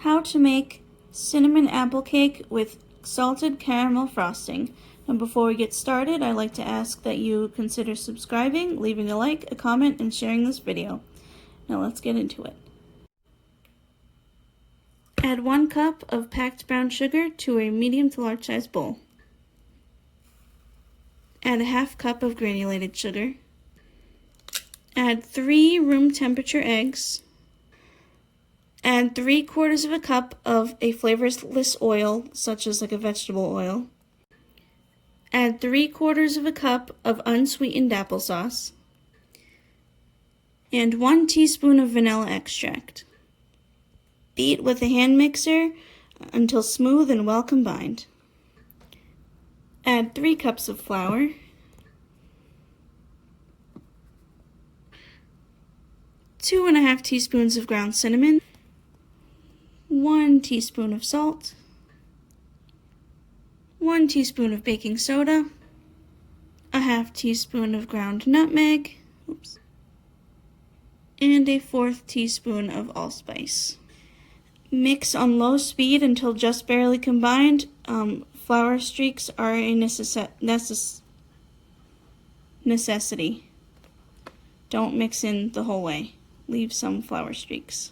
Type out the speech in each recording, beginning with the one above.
How to make cinnamon apple cake with salted caramel frosting. And before we get started, I'd like to ask that you consider subscribing, leaving a like, a comment, and sharing this video. Now let's get into it. Add 1 cup of packed brown sugar to a medium to large size bowl. Add a half cup of granulated sugar. Add 3 room temperature eggs. Add 3/4 of a cup of a flavorless oil, such as like a vegetable oil. Add 3/4 of a cup of unsweetened applesauce. And 1 teaspoon of vanilla extract. Beat with a hand mixer until smooth and well combined. Add 3 cups of flour. Two and a half teaspoons of ground cinnamon. 1 teaspoon of salt. 1 teaspoon of baking soda. A half teaspoon of ground nutmeg. And a 1/4 teaspoon of allspice. Mix on low speed until just barely combined. Flour streaks are a necessity. Don't mix in the whole way. Leave some flour streaks.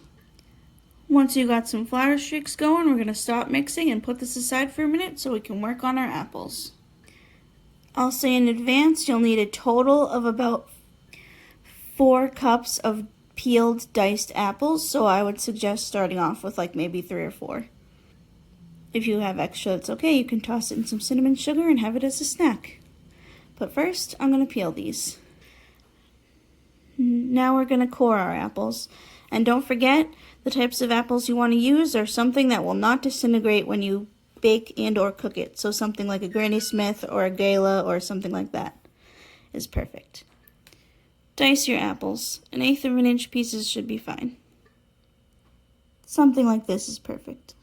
Once you got some flour streaks going, we're going to stop mixing and put this aside for a minute so we can work on our apples. I'll say in advance you'll need a total of about 4 cups of peeled diced apples, so I would suggest starting off with like maybe 3 or 4. If you have extra, that's okay. You can toss it in some cinnamon sugar and have it as a snack. But first, I'm going to peel these. Now we're going to core our apples. And don't forget, the types of apples you want to use are something that will not disintegrate when you bake and or cook it. So something like a Granny Smith or a Gala or something like that is perfect. Dice your apples. 1/8 of an inch pieces should be fine. Something like this is perfect.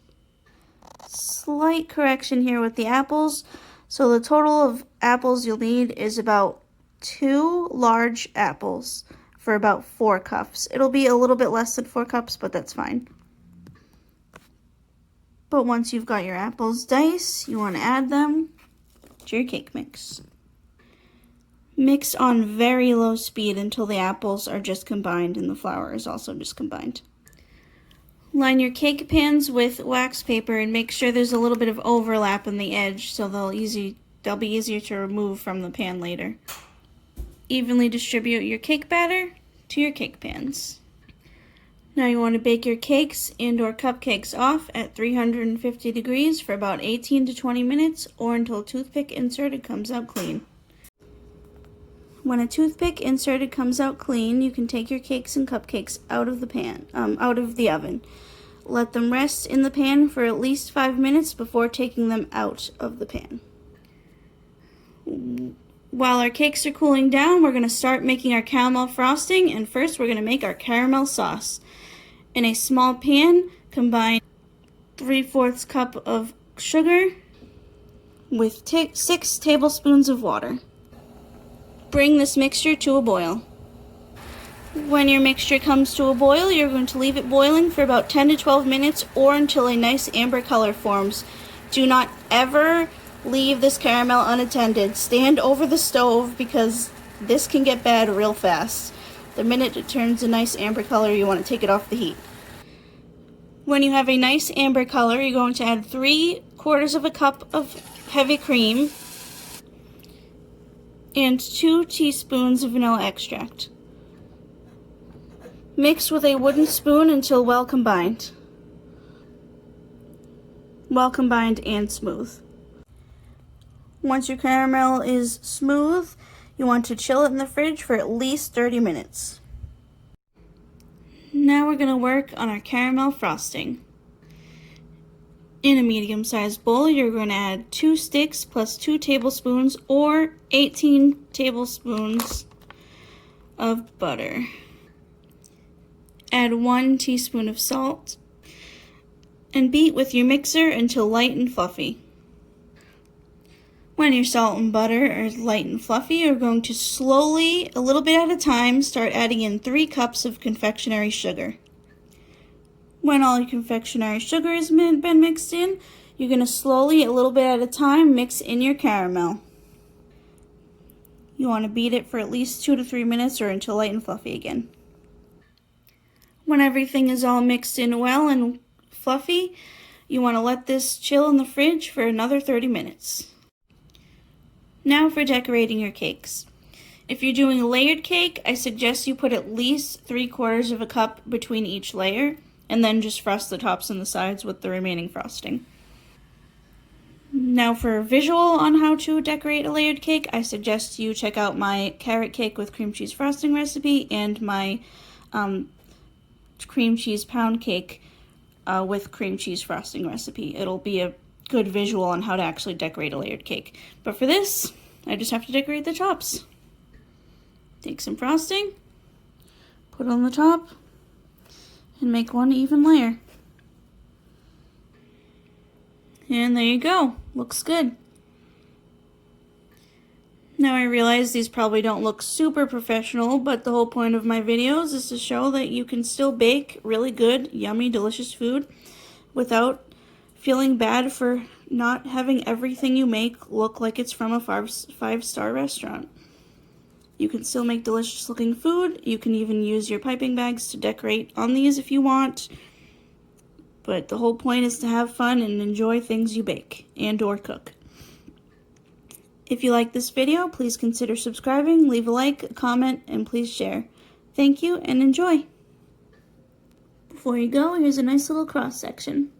Slight correction here with the apples. So the total of apples you'll need is about 2 large apples for about 4 cups. It'll be a little bit less than 4 cups, but that's fine. But once you've got your apples diced, you want to add them to your cake mix. Mix on very low speed until the apples are just combined and the flour is also just combined. Line your cake pans with wax paper and make sure there's a little bit of overlap on the edge so they'll be easier to remove from the pan later. Evenly distribute your cake batter to your cake pans. Now you want to bake your cakes and or cupcakes off at 350 degrees for about 18 to 20 minutes or until a toothpick inserted comes out clean. When a toothpick inserted comes out clean, you can take your cakes and cupcakes out of the oven. Let them rest in the pan for at least 5 minutes before taking them out of the pan. While our cakes are cooling down, we're going to start making our caramel frosting, and first we're going to make our caramel sauce. In a small pan, combine 3/4 cup of sugar with 6 tablespoons of water. Bring this mixture to a boil. When your mixture comes to a boil, you're going to leave it boiling for about 10 to 12 minutes or until a nice amber color forms. Do not ever leave this caramel unattended. Stand over the stove because this can get bad real fast. The minute it turns a nice amber color, you want to take it off the heat. When you have a nice amber color, you're going to add 3/4 of a cup of heavy cream and 2 teaspoons of vanilla extract. Mix with a wooden spoon until well combined. Well combined and smooth. Once your caramel is smooth, you want to chill it in the fridge for at least 30 minutes. Now we're going to work on our caramel frosting. In a medium-sized bowl, you're going to add 2 sticks plus 2 tablespoons or 18 tablespoons of butter. Add 1 teaspoon of salt and beat with your mixer until light and fluffy. When your salt and butter are light and fluffy, you're going to slowly, a little bit at a time, start adding in 3 cups of confectionery sugar. When all your confectionery sugar has been mixed in, you're going to slowly, a little bit at a time, mix in your caramel. You want to beat it for at least 2 to 3 minutes or until light and fluffy again. When everything is all mixed in well and fluffy, you want to let this chill in the fridge for another 30 minutes. Now for decorating your cakes. If you're doing a layered cake, I suggest you put at least 3/4 of a cup between each layer, and then just frost the tops and the sides with the remaining frosting. Now for a visual on how to decorate a layered cake, I suggest you check out my carrot cake with cream cheese frosting recipe and my cream cheese pound cake with cream cheese frosting recipe. It'll be a good visual on how to actually decorate a layered cake. But for this, I just have to decorate the tops. Take some frosting, put it on the top, and make one even layer. And there you go. Looks good. Now I realize these probably don't look super professional, but the whole point of my videos is to show that you can still bake really good, yummy, delicious food without feeling bad for not having everything you make look like it's from a five-star restaurant. You can still make delicious looking food. You can even use your piping bags to decorate on these if you want. But the whole point is to have fun and enjoy things you bake and or cook. If you like this video, please consider subscribing, leave a like, a comment, and please share. Thank you and enjoy. Before you go, here's a nice little cross section.